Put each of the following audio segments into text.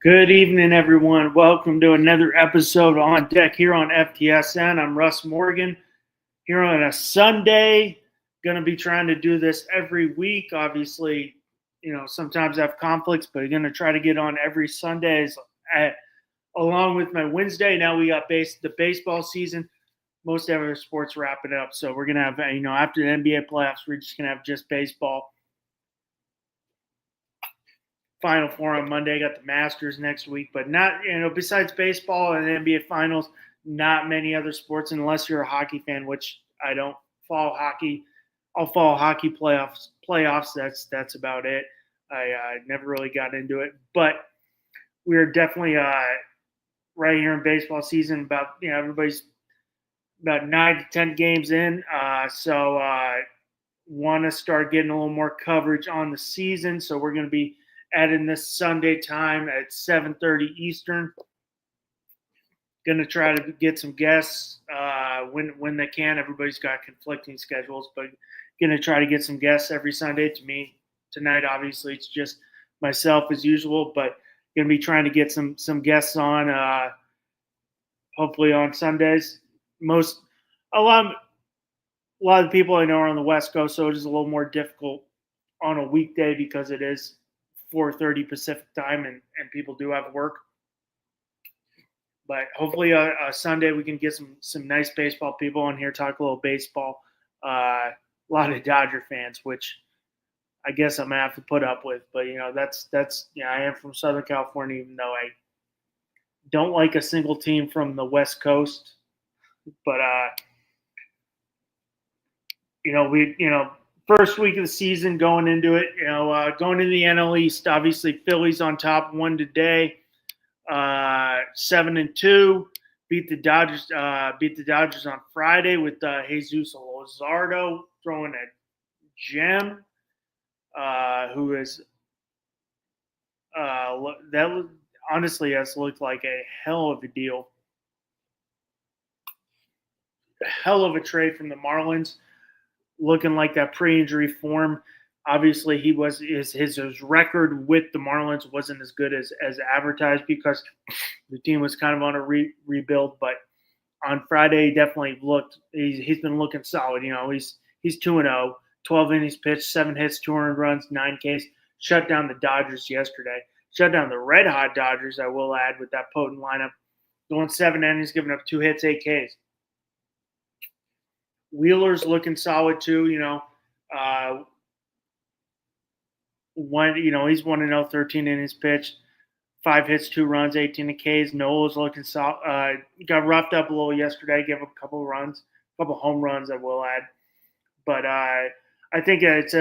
Good evening, everyone. Welcome to another episode on deck here on FTSN. I'm Russ Morgan here on a Sunday. Going to be trying to do this every week. Obviously, sometimes I have conflicts, but I'm going to try to get on every Sundays along with my Wednesday. Now we got the baseball season. Most every sports wrapping up. So we're going to have, after the NBA playoffs, we're just going to have just baseball. Final Four on Monday. Got the Masters next week, but not, besides baseball and NBA Finals, not many other sports unless you're a hockey fan, which I don't follow hockey. I'll follow hockey playoffs. That's about it. I never really got into it, but we're definitely right here in baseball season. About everybody's about 9 to 10 games in, so want to start getting a little more coverage on the season. So we're going to be adding this Sunday time at 7:30 Eastern. Going to try to get some guests when they can. Everybody's got conflicting schedules, but going to try to get some guests every Sunday. To me, tonight, obviously, it's just myself as usual, but going to be trying to get some guests on, hopefully on Sundays. A lot of people I know are on the West Coast, so it is a little more difficult on a weekday because it is 4:30 Pacific time, and people do have work. But hopefully, a Sunday we can get some nice baseball people on here, talk a little baseball. A lot of Dodger fans, which I guess I'm gonna have to put up with. But that's I am from Southern California, even though I don't like a single team from the West Coast. But first week of the season going into it, going into the NL East, obviously Phillies on top, won today, 7-2, beat the Dodgers on Friday with Jesus Luzardo throwing a gem, who is has looked like a hell of a deal, hell of a trade from the Marlins. Looking like that pre-injury form. Obviously, his record with the Marlins wasn't as good as advertised because the team was kind of on a rebuild. But on Friday, he definitely looked. He's been looking solid. He's 2-0, 12 innings pitched, 7 hits, 200 runs, 9 Ks. Shut down the Dodgers yesterday. Shut down the red hot Dodgers. I will add with that potent lineup, going 7 innings, giving up 2 hits, 8 Ks. Wheeler's looking solid too. He's 1-0, 13 innings pitched, 5 hits, 2 runs, 18 Ks. Nola's looking solid. Got roughed up a little yesterday. Gave up a couple home runs. I will add, but I think it's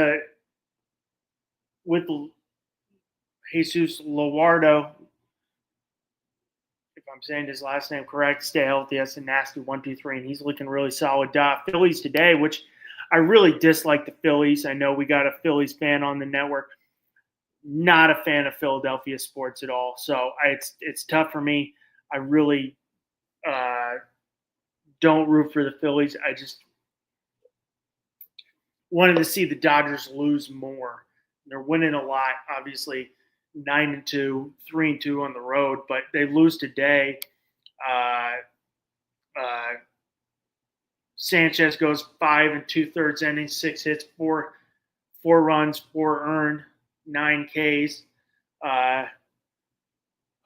with Jesus Luzardo. If I'm saying his last name correct, stay healthy. That's a nasty 1-2-3, and he's looking really solid. Phillies today, which I really dislike the Phillies. I know we got a Phillies fan on the network. Not a fan of Philadelphia sports at all. So it's tough for me. I really don't root for the Phillies. I just wanted to see the Dodgers lose more. They're winning a lot, obviously. 9-2, 3-2 on the road, but they lose today. Sanchez goes 5 2/3 innings, 6 hits, 4 runs, 4 earned, 9 Ks.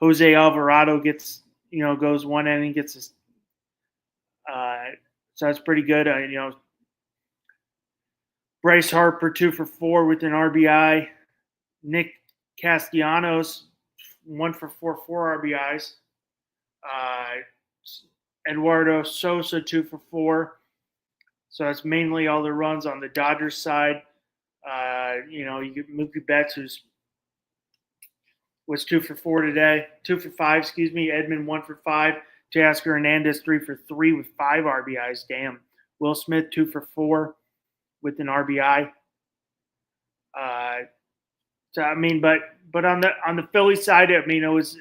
Jose Alvarado goes 1 inning, gets his. So that's pretty good. Bryce Harper 2 for 4 with an RBI. Nick Castellanos 1 for 4 RBIs. Eduardo Sosa 2 for 4. So that's mainly all the runs on the Dodgers side. You get Mookie Betts, was 2 for 4 today. 2 for 5, excuse me. Edman 1 for 5. Teoscar Hernandez 3 for 3 with 5 RBIs. Damn. Will Smith 2 for 4 with an RBI. But on the Philly side, it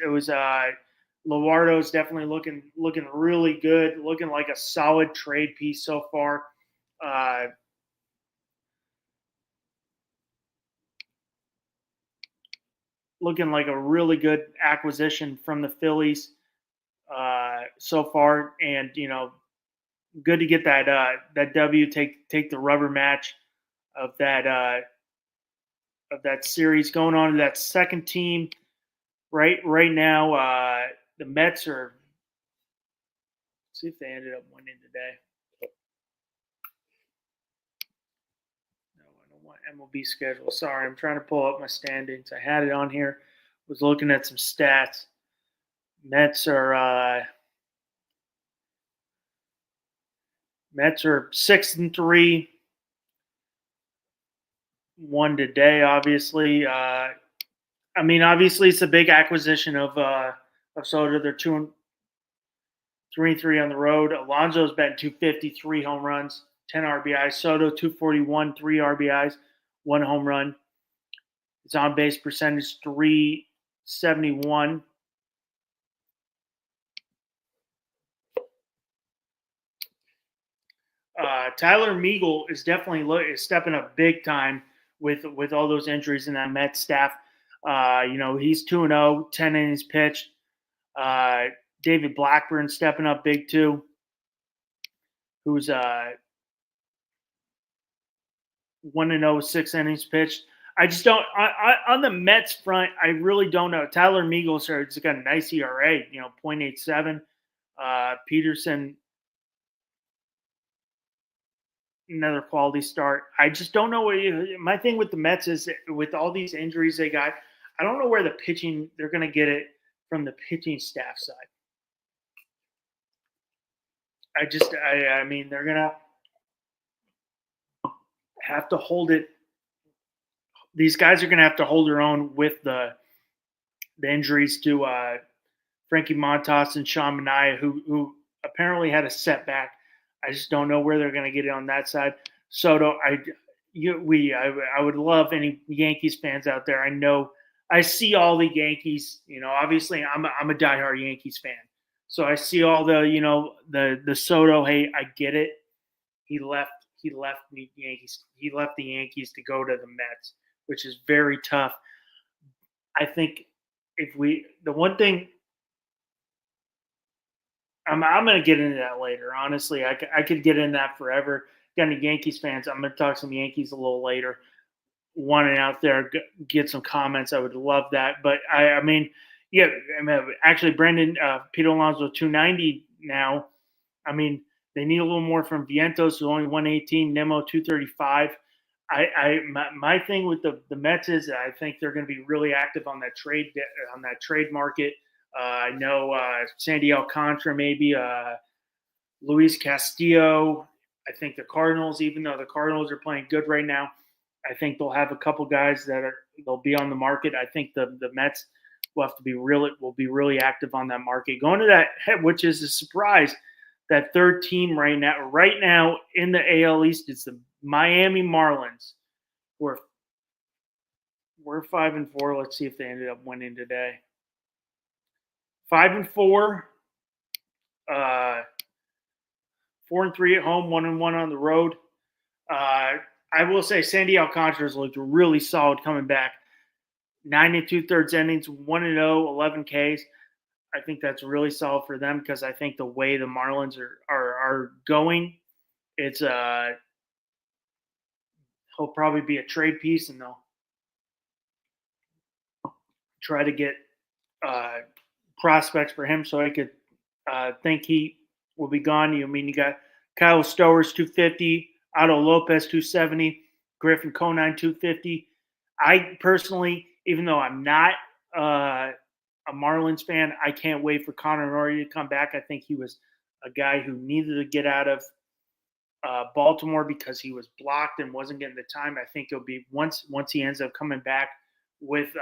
was Luzardo's definitely looking really good, looking like a solid trade piece so far. looking like a really good acquisition from the Phillies so far, and good to get that W. Take the rubber match of that series, going on to that second team. Right now, the Mets are. Let's see if they ended up winning today. No, I don't want MLB schedule. Sorry, I'm trying to pull up my standings. I had it on here. Was looking at some stats. Mets are 6-3. Won today, obviously. Obviously, it's a big acquisition of Soto. They're 2-3 on the road. Alonso's batting 253 home runs, 10 RBIs. Soto 241, 3 RBIs, 1 home run. His on base percentage 371. Tyler Meagle is definitely stepping up big time with all those injuries in that Mets staff. He's 2-0, 10 innings pitched. David Blackburn stepping up big too, who's 1-0, 6 innings pitched. I just don't on the Mets front. I really don't know. Tyler Meagles has got a nice ERA, 0.87. Peterson, another quality start. I just don't know my thing with the Mets is with all these injuries they got. I don't know where the pitching they're going to get it from the pitching staff side. I mean, they're going to have to hold it. These guys are going to have to hold their own with the injuries to Frankie Montas and Sean Manaea, who apparently had a setback. I just don't know where they're going to get it on that side. Soto, I would love any Yankees fans out there. I know I see all the Yankees. Obviously I'm a diehard Yankees fan, so I see all the Soto. Hey, I get it. He left the Yankees. He left the Yankees to go to the Mets, which is very tough. I think the one thing. I'm going to get into that later. Honestly, I could get into that forever. Got any Yankees fans? I'm going to talk some Yankees a little later. Wanting out there, get some comments. I would love that. But actually, Brendan, Pete Alonso 290 now. I mean, they need a little more from Vientos, who's only 118. Nemo 235. My thing with the Mets is I think they're going to be really active on that trade market. I know Sandy Alcantara, maybe Luis Castillo. I think the Cardinals, even though the Cardinals are playing good right now, I think they'll have a couple guys they'll be on the market. I think the Mets will be really active on that market. Going to that, which is a surprise, that third team right now in the AL East is the Miami Marlins. We're 5-4. Let's see if they ended up winning today. 5-4, 4-3 at home, 1-1 on the road. I will say Sandy Alcantara's looked really solid coming back. 9 2/3 innings, 1-0, 11 Ks. I think that's really solid for them because I think the way the Marlins are going, it's he'll probably be a trade piece, and they'll try to get prospects for him so I could think he will be gone. You got Kyle Stowers 250, Otto Lopez 270, Griffin Conine 250. I personally, even though I'm not a Marlins fan, I can't wait for Connor Norrie to come back. I think he was a guy who needed to get out of Baltimore because he was blocked and wasn't getting the time. I think it'll be once he ends up coming back with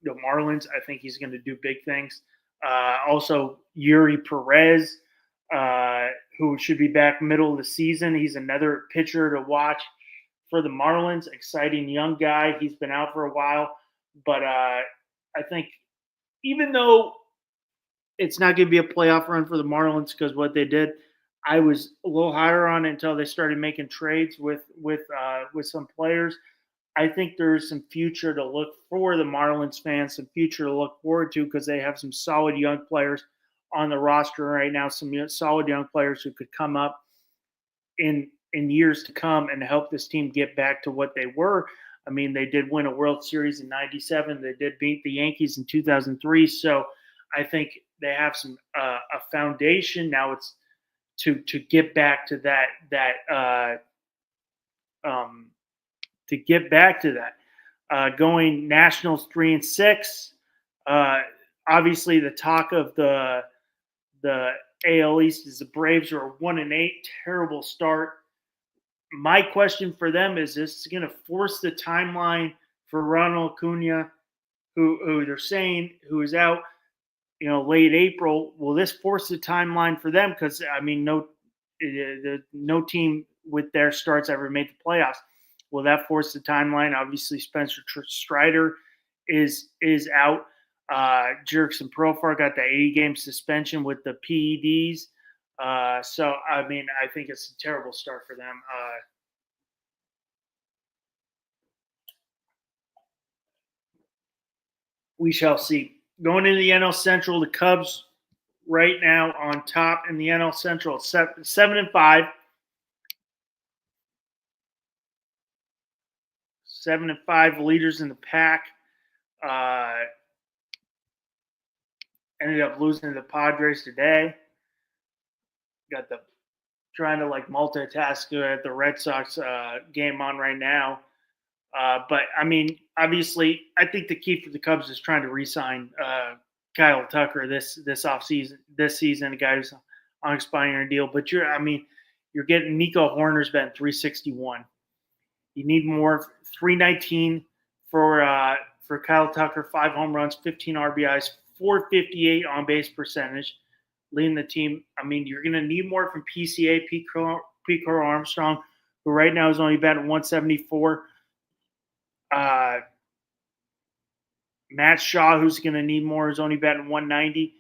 the Marlins, I think he's going to do big things. Also, Yuri Perez, who should be back middle of the season. He's another pitcher to watch for the Marlins. Exciting young guy. He's been out for a while. But I think even though it's not going to be a playoff run for the Marlins because what they did, I was a little higher on it until they started making trades with some players. I think there's some future to look for the Marlins fans, some future to look forward to because they have some solid young players on the roster right now, some solid young players who could come up in years to come and help this team get back to what they were. I mean, they did win a World Series in '97. They did beat the Yankees in 2003. So I think they have some a foundation. Now it's to get back to to get back to that. Going Nationals 3-6. Uh, Obviously, the talk of the AL East is the Braves are 1-8, terrible start. My question for them is: this going to force the timeline for Ronald Acuna, who they're saying who is out, late April? Will this force the timeline for them? Because I mean, no team with their starts ever made the playoffs. Will that force the timeline? Obviously, Spencer Strider is out. Jerkson Profar got the 80-game suspension with the PEDs. So, I mean, I think it's a terrible start for them. We shall see. Going into the NL Central, the Cubs right now on top in the NL Central, 7-5. 7-5 leaders in the pack. Ended up losing to the Padres today. Got the trying to multitask at the Red Sox game on right now. But I mean, obviously, I think the key for the Cubs is trying to re-sign Kyle Tucker this offseason, this season. The guy who's on expiring deal. But you're getting Nico Horner's been 361. You need more. 319 for Kyle Tucker, 5 home runs, 15 RBIs, 458 on base percentage, leading the team. I mean, you're going to need more from PCA, Pete Crow Armstrong, who right now is only batting 174. Matt Shaw, who's going to need more, is only batting 190.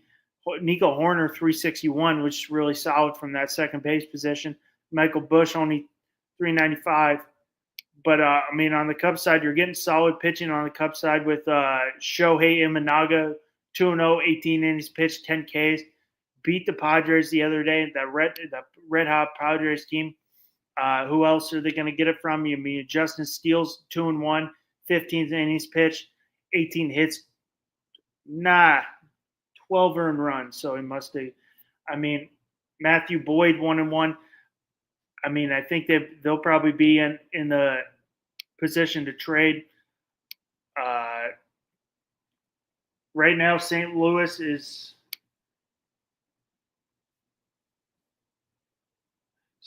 Nico Horner, 361, which is really solid from that second base position. Michael Busch, only 395. But, I mean, on the Cubs side, you're getting solid pitching on the Cubs side with Shohei Imanaga, 2-0, 18 innings pitched, 10 Ks. Beat the Padres the other day, the red-hot Padres team. Who else are they going to get it from? You mean Justin Steele's 2-1, 15 innings pitched, 18 hits. 12 earned runs. So he must have. I mean, Matthew Boyd 1-1. I mean, I think they'll probably be in the position to trade. Right now, St. Louis is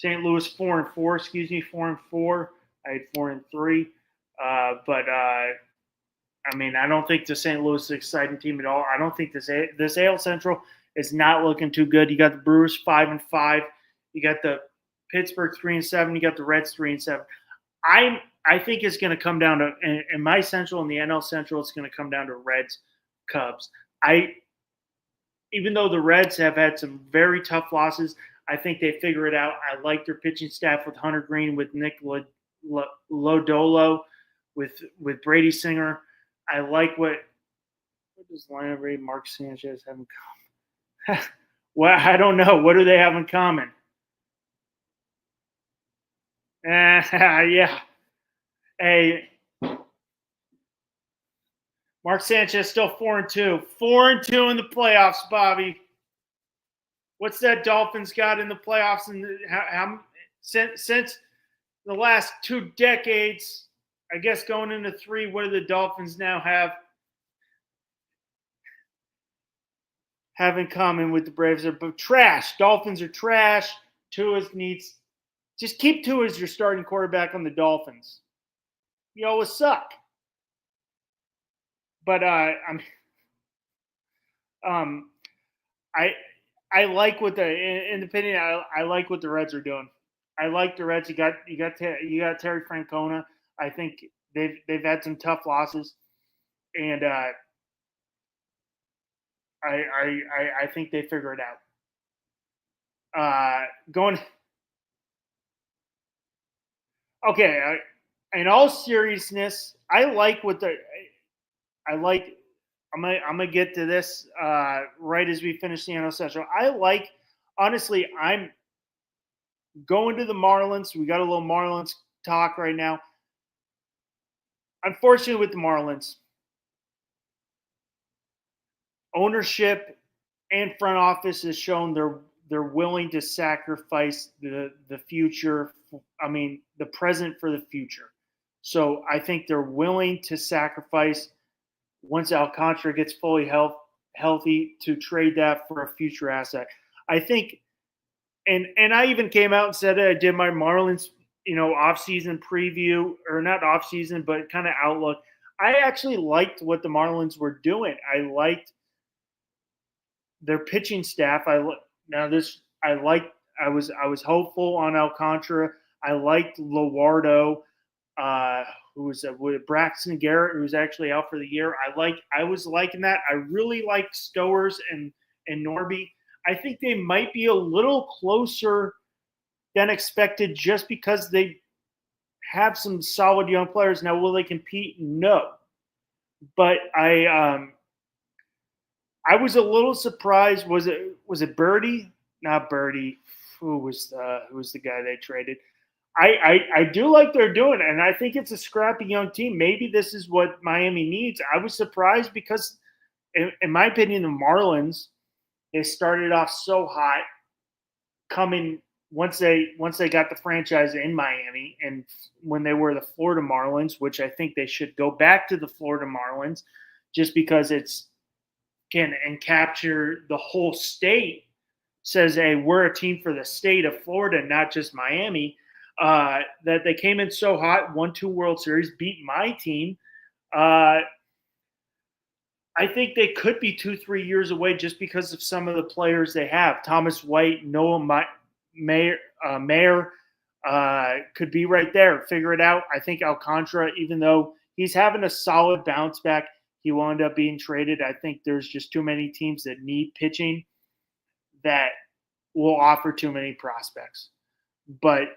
4-4. Excuse me, 4-4. I had 4-3. But I mean, I don't think the St. Louis is an exciting team at all. I don't think this AL Central is not looking too good. You got the Brewers 5-5. You got the Pittsburgh 3-7. You got the Reds 3-7. I think it's going to come down to in my Central and the NL Central. It's going to come down to Reds, Cubs. Even though the Reds have had some very tough losses, I think they figure it out. I like their pitching staff with Hunter Green, with Nick Lodolo, with Brady Singer. I like what does lineup rate Mark Sanchez have in common? Well, I don't know. What do they have in common? Yeah. Hey, Mark Sanchez still 4-2. 4-2 in the playoffs, Bobby. What's that Dolphins got in the playoffs? And since the last 2 decades, I guess going into 3, what do the Dolphins now have in common with the Braves? They're trash. Dolphins are trash. Just keep Tua as your starting quarterback on the Dolphins. You always suck. But I like what I like what the Reds are doing. I like the Reds. You got Terry Francona. I think they've had some tough losses, and I think they figure it out. Okay. in all seriousness, I like what the I like. I'm gonna get to this right as we finish the NL Central. I like, honestly. I'm going to the Marlins. We got a little Marlins talk right now. Unfortunately, with the Marlins, ownership and front office has shown they're willing to sacrifice the future. I mean, the present for the future. So I think they're willing to sacrifice once Alcantara gets fully healthy to trade that for a future asset. I think, and I even came out and said it. I did my Marlins, off-season preview, or not off-season, but kind of outlook. I actually liked what the Marlins were doing. I liked their pitching staff. I was hopeful on Alcantara. I liked Lowardo, who was with Braxton Garrett, who was actually out for the year. I was liking that. I really like Stowers and Norby. I think they might be a little closer than expected just because they have some solid young players. Now, will they compete? No. But I was a little surprised. Was it Birdie? Not Birdie. Who was the guy they traded? I do like they're doing it, and I think it's a scrappy young team. Maybe this is what Miami needs. I was surprised because, in my opinion, the Marlins, they started off so hot, coming once they got the franchise in Miami, and when they were the Florida Marlins, which I think they should go back to the Florida Marlins, just because it's can and capture the whole state. Says, hey, we're a team for the state of Florida, not just Miami. That they came in so hot, won 2 World Series, beat my team. I think they could be 2-3 years away just because of some of the players they have. Thomas White, Noah Mayer could be right there. Figure it out. I think Alcantara, even though he's having a solid bounce back, he will end up being traded. I think there's just too many teams that need pitching that will offer too many prospects. But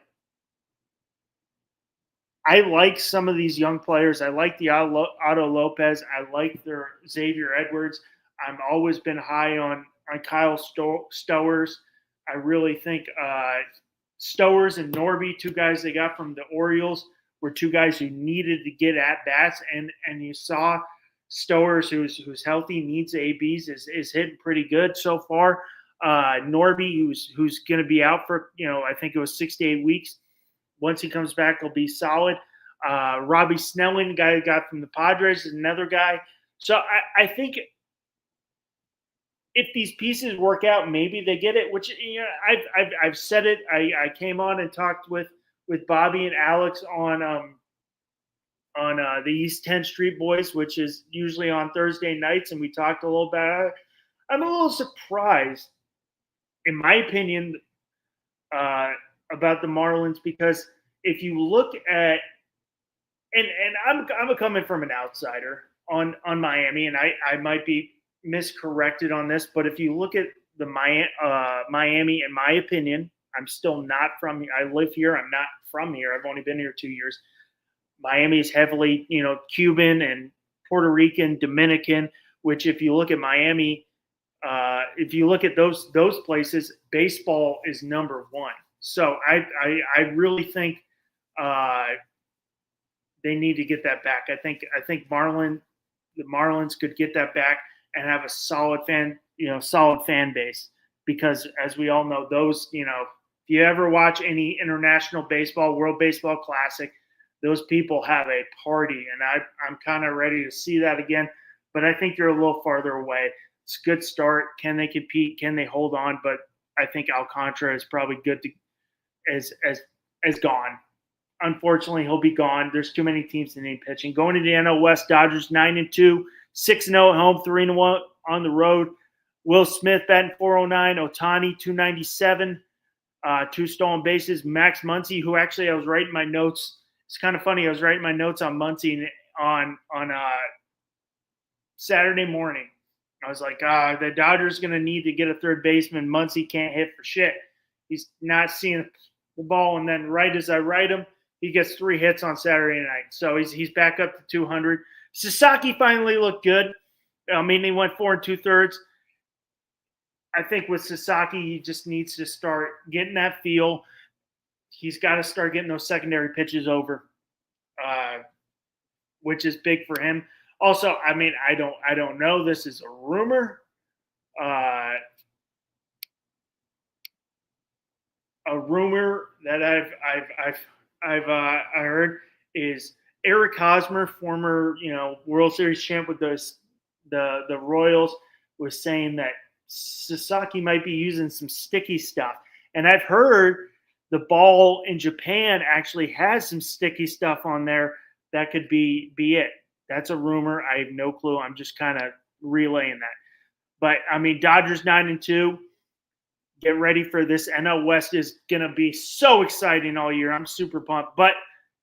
I like some of these young players. I like the Otto Lopez. I like their Xavier Edwards. I've always been high on Kyle Stowers. I really think Stowers and Norby, 2 guys they got from the Orioles, were 2 guys who needed to get at bats, and you saw Stowers, who's healthy, needs ABs, is hitting pretty good so far. Norby, who's going to be out for I think it was 6 to 8 weeks. Once he comes back, he'll be solid. Robbie Snelling, the guy who got from the Padres, is another guy. So I think if these pieces work out, maybe they get it. Which I've said it. I came on and talked with Bobby and Alex on the East 10th Street Boys, which is usually on Thursday nights, and we talked a little about it. I'm a little surprised, in my opinion, about the Marlins, because if you look at and I'm coming from an outsider on Miami, and I might be miscorrected on this, but if you look at the Miami, in my opinion, I'm still not from here. I live here. I'm not from here. I've only been here 2 years. Miami is heavily, Cuban and Puerto Rican, Dominican, which if you look at Miami, if you look at those places, baseball is number 1. So I really think they need to get that back. I think the Marlins could get that back and have a solid fan base, because as we all know, those, if you ever watch any international baseball, World Baseball Classic, those people have a party, and I'm kind of ready to see that again. But I think they're a little farther away. It's a good start. Can they compete? Can they hold on? But I think Alcantara is probably good to as gone. Unfortunately, he'll be gone. There's too many teams that need pitching. Going to the NL West, Dodgers 9-2, 6-0 at home, 3-1 on the road. Will Smith batting .409, Ohtani 297, 2 stolen bases. Max Muncy, who actually I was writing my notes. It's kind of funny. I was writing my notes on Muncy on Saturday morning. I was like, the Dodgers going to need to get a third baseman. Muncy can't hit for shit. He's not seeing the ball, and then right as I write him, he gets 3 hits on Saturday night. So he's back up to 200. Sasaki finally looked good. I mean, he went 4 2/3. I think with Sasaki, he just needs to start getting that feel. He's got to start getting those secondary pitches over, which is big for him. Also, I mean, I don't know. This is a rumor. A rumor that I heard is Eric Hosmer, former World Series champ with the Royals, was saying that Sasaki might be using some sticky stuff, and I've heard the ball in Japan actually has some sticky stuff on there that could be it. That's a rumor. I have no clue. I'm just kind of relaying that. But I mean, Dodgers 9-2. Get ready for this. NL West is going to be so exciting all year. I'm super pumped. But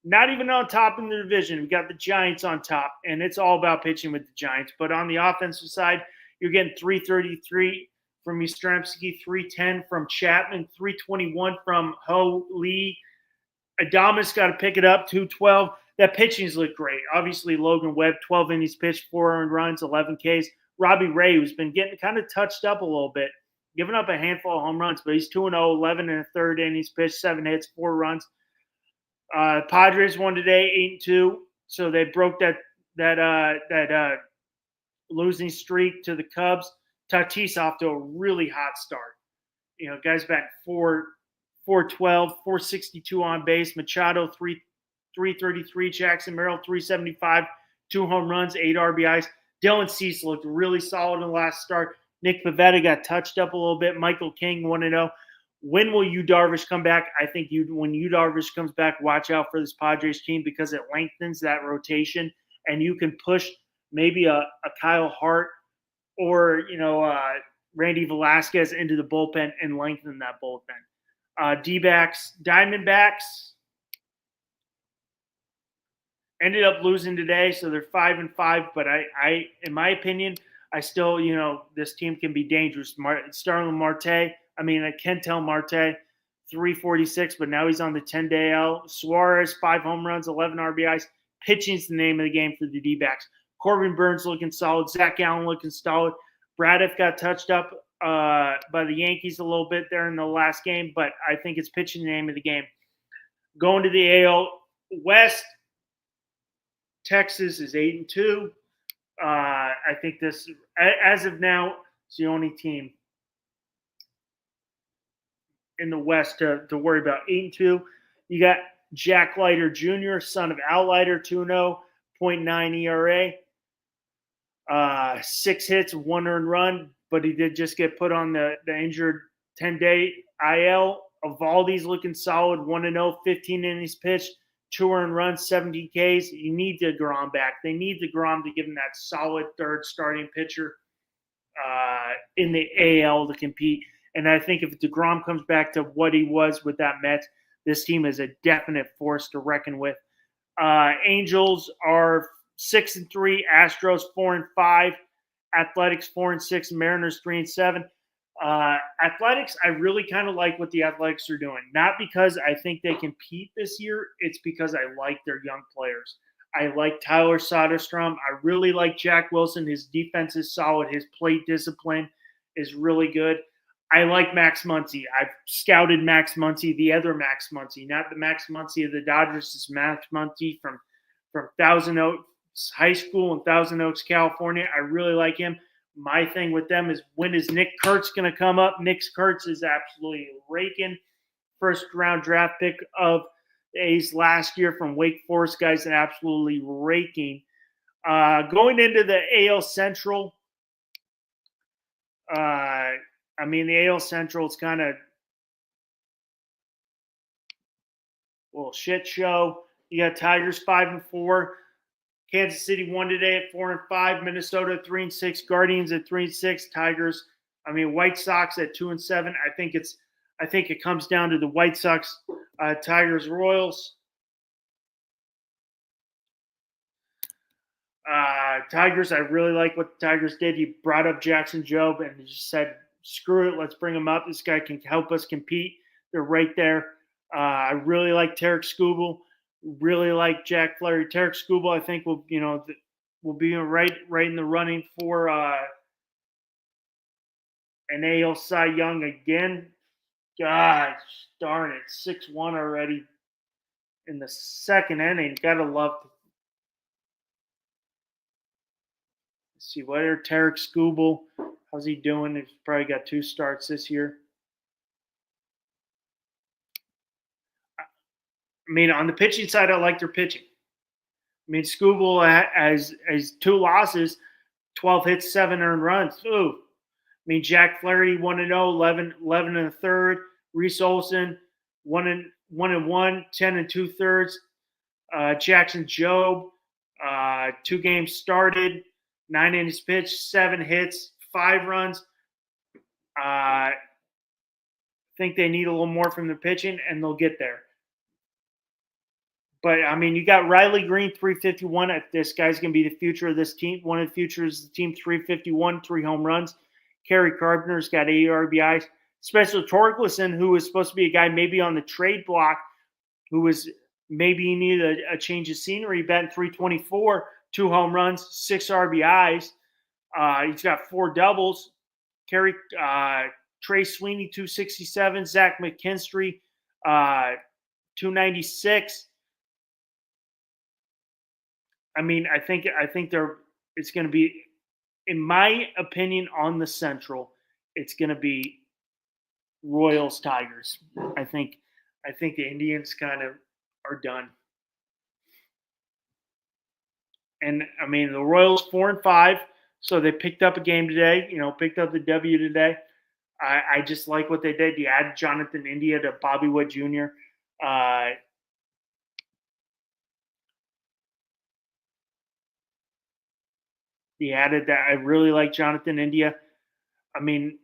not even on top in the division. We got the Giants on top, and it's all about pitching with the Giants. But on the offensive side, you're getting 333 from Yastrzemski, 310 from Chapman, 321 from Ho Lee. Adames got to pick it up, 212. That pitching's look great. Obviously, Logan Webb, 12 innings pitched, 4 earned runs, 11 Ks. Robbie Ray, who's been getting kind of touched up a little bit, giving up a handful of home runs, but he's 2-0, 11 and a third innings pitched, 7 hits, 4 runs. Padres won today, 8-2, so they broke that losing streak to the Cubs. Tatis off to a really hot start. Guys batting 412, 462 on base. Machado 333, Jackson Merrill 375, 2 home runs, 8 RBIs. Dylan Cease looked really solid in the last start. Nick Pivetta got touched up a little bit. Michael King 1-0. When will Yu Darvish come back? I think when Yu Darvish comes back, watch out for this Padres team because it lengthens that rotation, and you can push maybe a Kyle Hart or Randy Velasquez into the bullpen and lengthen that bullpen. D-backs, Diamondbacks ended up losing today, so they're 5-5. But I, in my opinion, I still, this team can be dangerous. Starling Marte, Kentel Marte, 346, but now he's on the 10-day L. Suarez, 5 home runs, 11 RBIs. Pitching's the name of the game for the D-backs. Corbin Burns looking solid. Zach Allen looking solid. Bradiff got touched up by the Yankees a little bit there in the last game, but I think it's pitching the name of the game. Going to the AL West, Texas is 8-2. I think this, as of now, it's the only team in the West to worry about. 8-2. You got Jack Leiter Jr., son of Al Leiter, 2-0, 0.9 ERA. 6 hits, 1 earned run, but he did just get put on the injured 10-day IL. Evaldi's looking solid, 1-0, 15 innings pitched, 2 earned runs, 70 Ks. You need DeGrom back. They need DeGrom to give him that solid third starting pitcher in the AL to compete. And I think if DeGrom comes back to what he was with that Mets, this team is a definite force to reckon with. Angels are 6-3, Astros 4-5, Athletics 4-6, Mariners 3-7. Athletics, I really kind of like what the Athletics are doing. Not because I think they compete this year, it's because I like their young players. I like Tyler Soderstrom. I really like Jack Wilson. His defense is solid. His plate discipline is really good. I like Max Muncy. I've scouted Max Muncy, the other Max Muncy, not the Max Muncy of the Dodgers. It's Max Muncy from Thousand Oaks High School in Thousand Oaks, California. I really like him. My thing with them is, when is Nick Kurtz going to come up? Nick Kurtz is absolutely raking. First-round draft pick of the A's last year from Wake Forest. Guys, absolutely raking. Going into the AL Central, the AL Central is kind of a little shit show. You got Tigers 5-4. Kansas City won today at 4-5. Minnesota 3-6. Guardians at 3-6. Tigers. White Sox at 2-7. I think it comes down to the White Sox, Tigers, Royals. Tigers. I really like what the Tigers did. He brought up Jackson Jobe and just said, "Screw it, let's bring him up. This guy can help us compete." They're right there. I really like Tarek Skubal. Really like Jack Flaherty. Tarek Skubal, I think will be right in the running for an AL Cy Young again. Gosh darn it, 6-1 already in the second inning. Gotta love. Let's see what are Tarek Skubal. How's he doing? He's probably got 2 starts this year. I mean, on the pitching side, I like their pitching. I mean, Skubal has 2 losses, 12 hits, 7 earned runs. Ooh. I mean, Jack Flaherty 1-0, 11 and a third. Reese Olson 1-1, 10 and 2/3. Jackson Jobe, 2 games started, 9 innings pitched, 7 hits, 5 runs. I think they need a little more from the pitching, and they'll get there. But, I mean, you got Riley Green, 351. This guy's going to be the future of this team. One of the futures of the team, 351, 3 home runs. Kerry Carpenter's got 8 RBIs. Spencer Torkelson, who was supposed to be a guy maybe on the trade block, who was maybe he needed a change of scenery, batting 324, 2 home runs, 6 RBIs. He's got 4 doubles. Trey Sweeney, 267. Zach McKinstry, 296. I mean, I think it's going to be, in my opinion, on the Central, it's going to be Royals Tigers. I think the Indians kind of are done. And I mean, the Royals 4-5, so they picked up a game today. Picked up the W today. I just like what they did. You add Jonathan India to Bobby Witt Jr. He added that. I really like Jonathan India. I mean,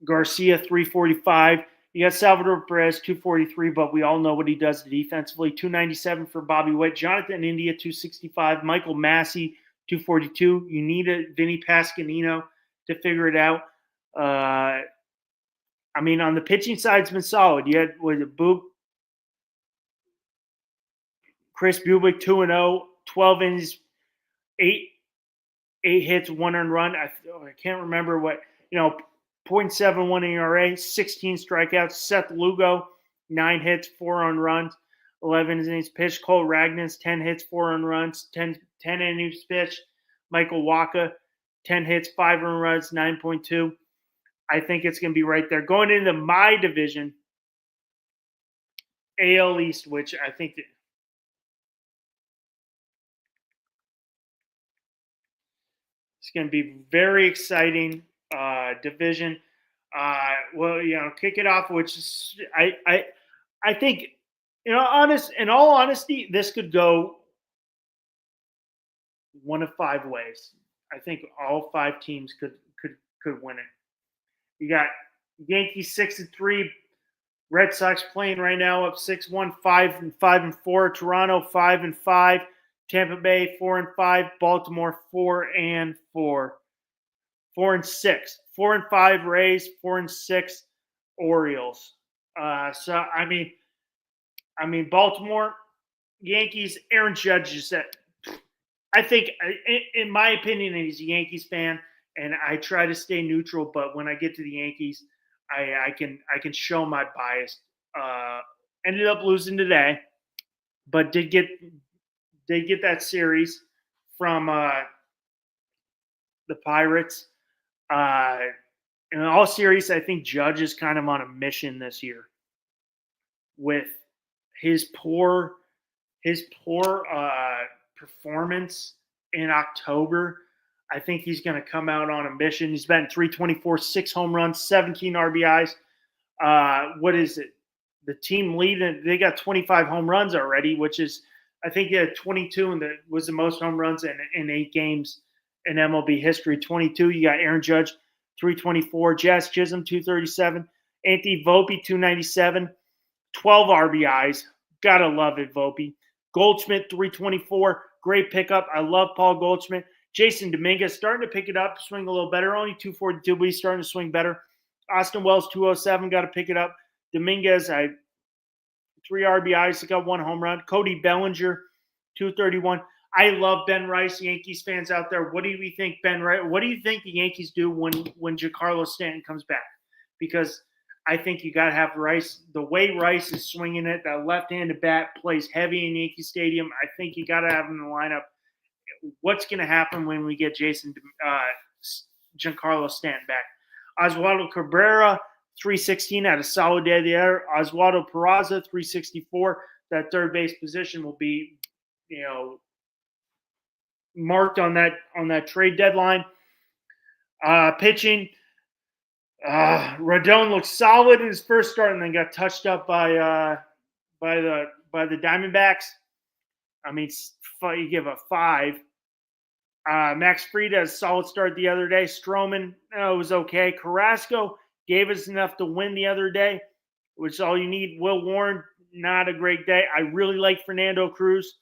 Garcia, 345. You got Salvador Perez, 243, but we all know what he does defensively. 297 for Bobby Witt. Jonathan India, 265. Michael Massey, 242. You need a Vinny Pasquanino to figure it out. I mean, on the pitching side, it's been solid. You had Chris Bubick, 2-0, 12 innings, 8 hits, 1 earned run. I can't remember what, 0.71 ERA, 16 strikeouts. Seth Lugo, 9 hits, 4 earned runs, 11 innings pitched. Cole Ragnas, 10 hits, 4 earned runs, 10 innings pitched. Michael Wacha, 10 hits, 5 earned runs, 9.2. I think it's going to be right there. Going into my division, AL East, which I think it's going to be very exciting division. Kick it off, which is I think, in all honesty, this could go one of 5 ways. I think all 5 teams could win it. You got Yankees 6-3, Red Sox playing right now up 6-1, 5-4, Toronto 5-5, Tampa Bay 4-5, Baltimore 4-4, 4-6, 4-5 Rays, 4-6 Orioles. So I mean Baltimore, Yankees, Aaron Judge is that. I think, in my opinion, he's a Yankees fan, and I try to stay neutral. But when I get to the Yankees, I can show my bias. Ended up losing today, but did get that series from the Pirates. In all series, I think Judge is kind of on a mission this year with his poor performance in October. I think he's going to come out on a mission. He's batting 324, 6 home runs, 17 RBIs. What is it? The team lead, they got 25 home runs already, which is, I think he had 22, and that was the most home runs in 8 games in MLB history. 22. You got Aaron Judge, 324. Jazz Chisholm, 237. Anthony Volpe, 297. 12 RBIs. Gotta love it, Volpe. Goldschmidt, 324. Great pickup. I love Paul Goldschmidt. Jason Dominguez starting to pick it up, swing a little better. Only 242, but he's starting to swing better. Austin Wells, 207. Got to pick it up. Dominguez, 3 RBIs. He got 1 home run. Cody Bellinger, 231. I love Ben Rice. Yankees fans out there, what do you think, Ben Rice? What do you think the Yankees do when Giancarlo Stanton comes back? Because I think you got to have Rice. The way Rice is swinging it, that left-handed bat plays heavy in Yankee Stadium. I think you got to have him in the lineup. What's going to happen when we get Giancarlo Stanton back? Oswaldo Cabrera, 316, had a solid day there. Oswaldo Peraza, 364. That third base position will be, marked on that trade deadline. Pitching, Rodon looked solid in his first start, and then got touched up by the Diamondbacks. I mean, you give a 5. Max Fried had a solid start the other day. Stroman, was okay. Carrasco gave us enough to win the other day, which is all you need. Will Warren, not a great day. I really like Fernando Cruz.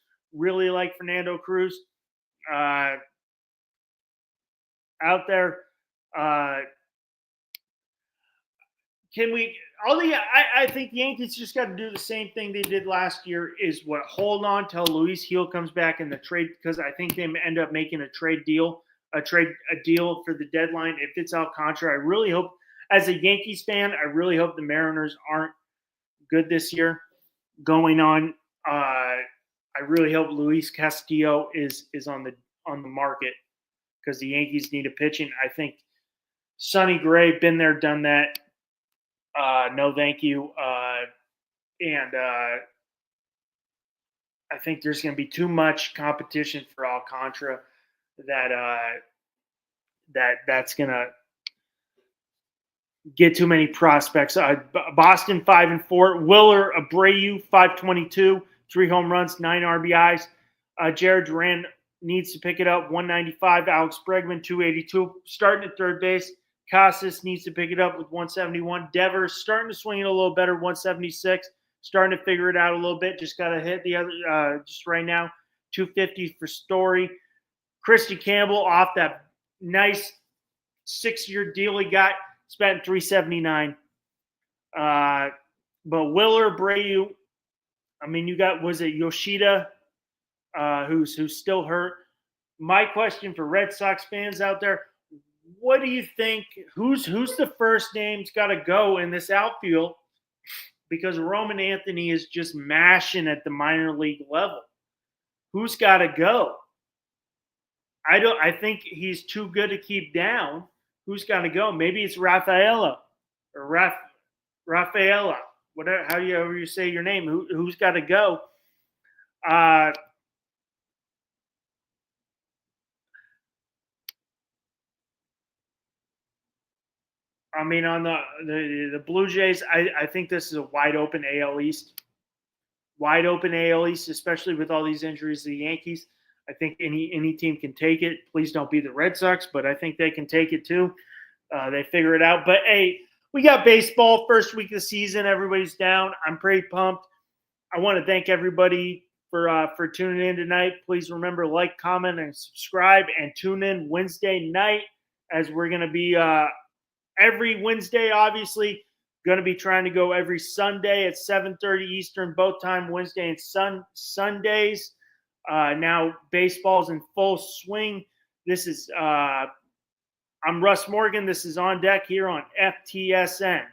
Out there. I think the Yankees just got to do the same thing they did last year, is hold on till Luis Gil comes back in the trade, because I think they end up making a deal for the deadline. If it's Alcantara, I really hope, as a Yankees fan, I really hope the Mariners aren't good this year going on. I really hope Luis Castillo is on the market, because the Yankees need a pitching. I think Sonny Gray, been there, done that. No, thank you. And I think there's going to be too much competition for Alcantara that's going to get too many prospects. Boston 5-4. Willer Abreu 522, 3 home runs, 9 RBIs. Jared Duran needs to pick it up, 195. Alex Bregman 282, starting at third base. Casas needs to pick it up with 171. Devers starting to swing it a little better, 176. Starting to figure it out a little bit. Just got to hit the other just right now. 250 for Story. Christy Campbell off that nice 6-year deal he got, spent 379. But Willer Abreu, I mean, you got, was it Yoshida, who's still hurt? My question for Red Sox fans out there, what do you think? Who's the first name's got to go in this outfield? Because Roman Anthony is just mashing at the minor league level. Who's got to go? I think he's too good to keep down. Who's got to go? Maybe it's Rafaela or Rafaela. Whatever, however you say your name. Who's got to go? I mean, on the Blue Jays, I think this is a wide open AL East. Wide open AL East, especially with all these injuries to the Yankees. I think any team can take it. Please don't be the Red Sox, but I think they can take it too. They figure it out. But, hey, we got baseball, first week of the season. Everybody's down. I'm pretty pumped. I want to thank everybody for tuning in tonight. Please remember, like, comment, and subscribe, and tune in Wednesday night, as we're going to be every Wednesday, obviously. Going to be trying to go every Sunday at 7:30 Eastern, both time Wednesday and Sundays. Now baseball's in full swing. This is I'm Russ Morgan. This is On Deck here on FTSN.